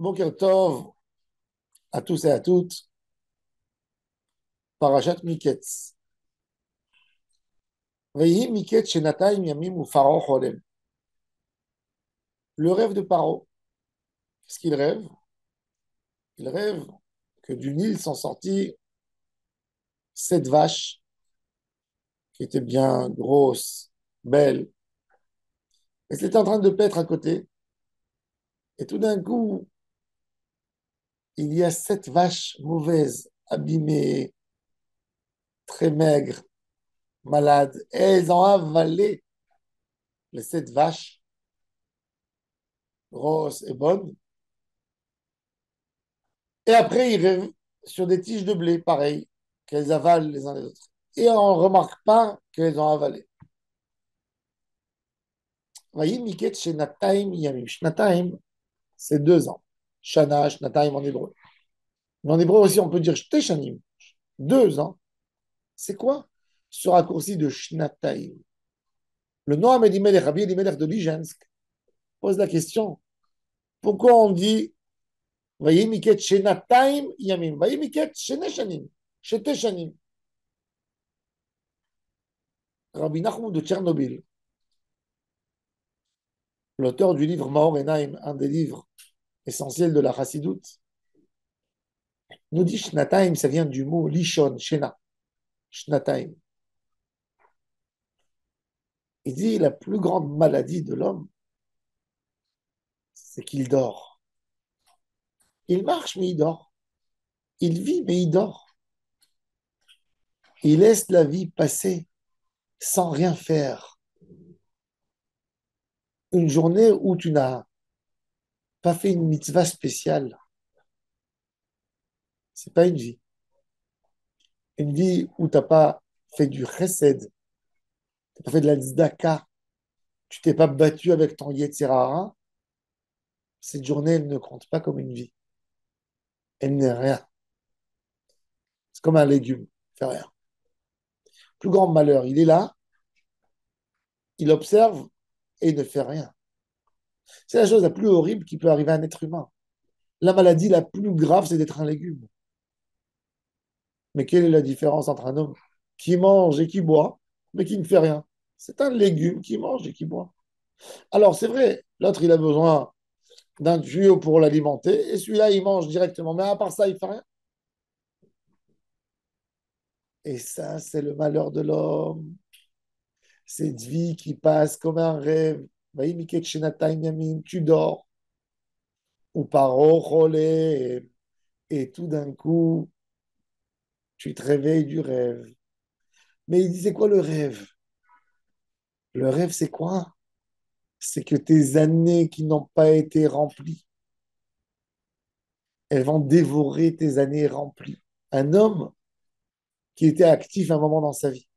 Boker Tov à tous et à toutes. Parashat Miketz. Vehi Miketz Shenatayim Yamim ou Pharaon Cholem. Le rêve de Paro. Qu'est-ce qu'il rêve? Il rêve que du Nil sont sorties 7 vaches qui étaient bien grosses, belles. Elles étaient en train de paître à côté. Et tout d'un coup, il y a 7 vaches mauvaises, abîmées, très maigres, malades. Et elles ont avalé les 7 vaches grosses et bonnes. Et après, ils rêvent sur des tiges de blé, pareil, qu'elles avalent les uns les autres. Et on ne remarque pas qu'elles ont avalé. Voyez, Miket Shenataim Yamim. Shnataim, c'est 2 ans. Shana, Shnataim en hébreu. Mais en hébreu aussi, on peut dire Shteshanim. 2 ans. C'est quoi ce raccourci de Shnataim? Le Noam Elimelech, Rabbi Elimelech de Lijensk, pose la question. Pourquoi on dit Voyez, Miket Shenataim Yamim. Voyez, Miket Sheneshanim. Sheteshanim. Rabbi Nachum de Tchernobyl, l'auteur du livre Maor Enaim, un des livres essentiels de la Chassidoute, nous dit Shnataim, ça vient du mot Lishon, Shena, Shnataim. Il dit la plus grande maladie de l'homme, c'est qu'il dort. Il marche, mais il dort. Il vit, mais il dort. Il laisse la vie passer sans rien faire. Une journée où tu n'as pas fait une mitzvah spéciale, c'est pas une vie. Une vie où tu n'as pas fait du chesed, tu n'as pas fait de la tzedaka, tu t'es pas battu avec ton Yetzirara, cette journée, elle ne compte pas comme une vie. Elle n'est rien. C'est comme un légume, il fait rien. Plus grand malheur, il est là, il observe et il ne fait rien. C'est la chose la plus horrible qui peut arriver à un être humain. La maladie la plus grave, c'est d'être un légume. Mais quelle est la différence entre un homme qui mange et qui boit, mais qui ne fait rien? C'est un légume qui mange et qui boit. Alors, c'est vrai, l'autre, il a besoin d'un tuyau pour l'alimenter, et celui-là, il mange directement. Mais à part ça, il ne fait rien. Et ça, c'est le malheur de l'homme. Cette vie qui passe comme un rêve. Tu dors, ou par et tout d'un coup, tu te réveilles du rêve. Mais il dit, c'est quoi le rêve? Le rêve, c'est quoi? C'est que tes années qui n'ont pas été remplies, elles vont dévorer tes années remplies. Un homme qui était actif à un moment dans sa vie,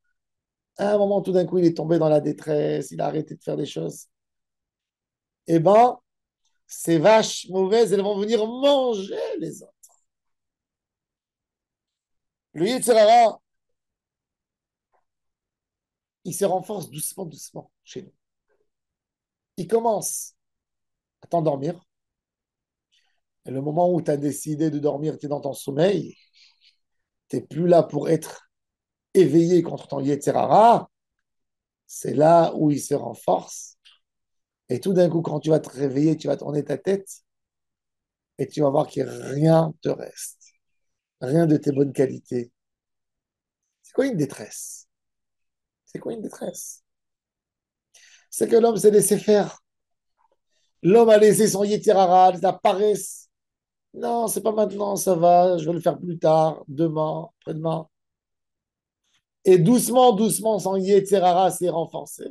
à un moment, tout d'un coup, il est tombé dans la détresse, il a arrêté de faire des choses. Eh ben, ces vaches mauvaises, elles vont venir manger les autres. Le Yetzirara, il se renforce doucement, doucement chez nous. Il commence à t'endormir. Et le moment où tu as décidé de dormir, tu es dans ton sommeil, tu n'es plus là pour être éveillé contre ton Yetzirara. C'est là où il se renforce. Et tout d'un coup, quand tu vas te réveiller, tu vas tourner ta tête et tu vas voir que rien te reste. Rien de tes bonnes qualités. C'est quoi une détresse? C'est quoi une détresse? C'est que l'homme s'est laissé faire. L'homme a laissé son Yetzirara, la paresse. Non, c'est pas maintenant, ça va, je vais le faire plus tard, demain, après-demain. Et doucement, doucement, son Yetzirara s'est renforcé,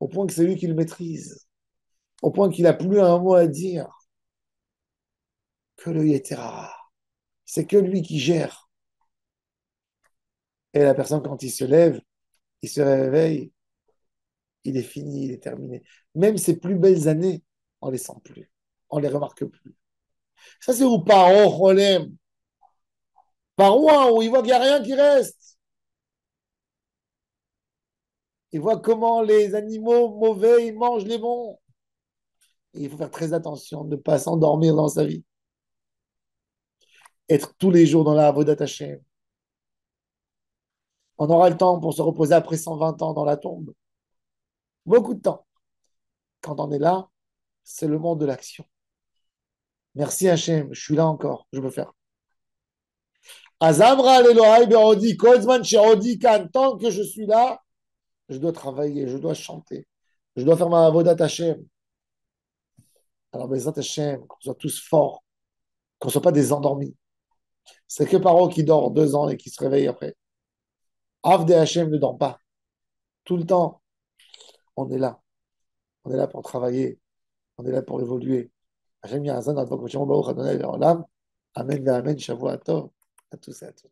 au point que c'est lui qui le maîtrise, au point qu'il n'a plus un mot à dire que le Yetzirara. C'est que lui qui gère. Et la personne, quand il se lève, il se réveille, il est fini, il est terminé. Même ses plus belles années, on les sent plus, on les remarque plus. Ça, c'est où Paro Cholem. Paro, où il voit qu'il n'y a rien qui reste. Il voit comment les animaux mauvais, ils mangent les bons. Et il faut faire très attention de ne pas s'endormir dans sa vie. Être tous les jours dans la Avodat Hashem. On aura le temps pour se reposer après 120 ans dans la tombe. Beaucoup de temps. Quand on est là, c'est le monde de l'action. Merci Hachem, je suis là encore, je peux faire. Azamra l'Elohai Be'odi, Kozman She'odi Kan, tant que je suis là, je dois travailler, je dois chanter, je dois faire ma Avodat Hachem. Alors, Bezat Hachem, qu'on soit tous forts, qu'on ne soit pas des endormis. C'est que Paro qui dort 2 ans et qui se réveille après. Avde Hachem ne dort pas. Tout le temps, on est là. On est là pour travailler. On est là pour évoluer. Hachem Yazan, Advok Moshe Baruch Adonai Le'olam. Amen, Amen, Shavua Tov. À tous et à toutes.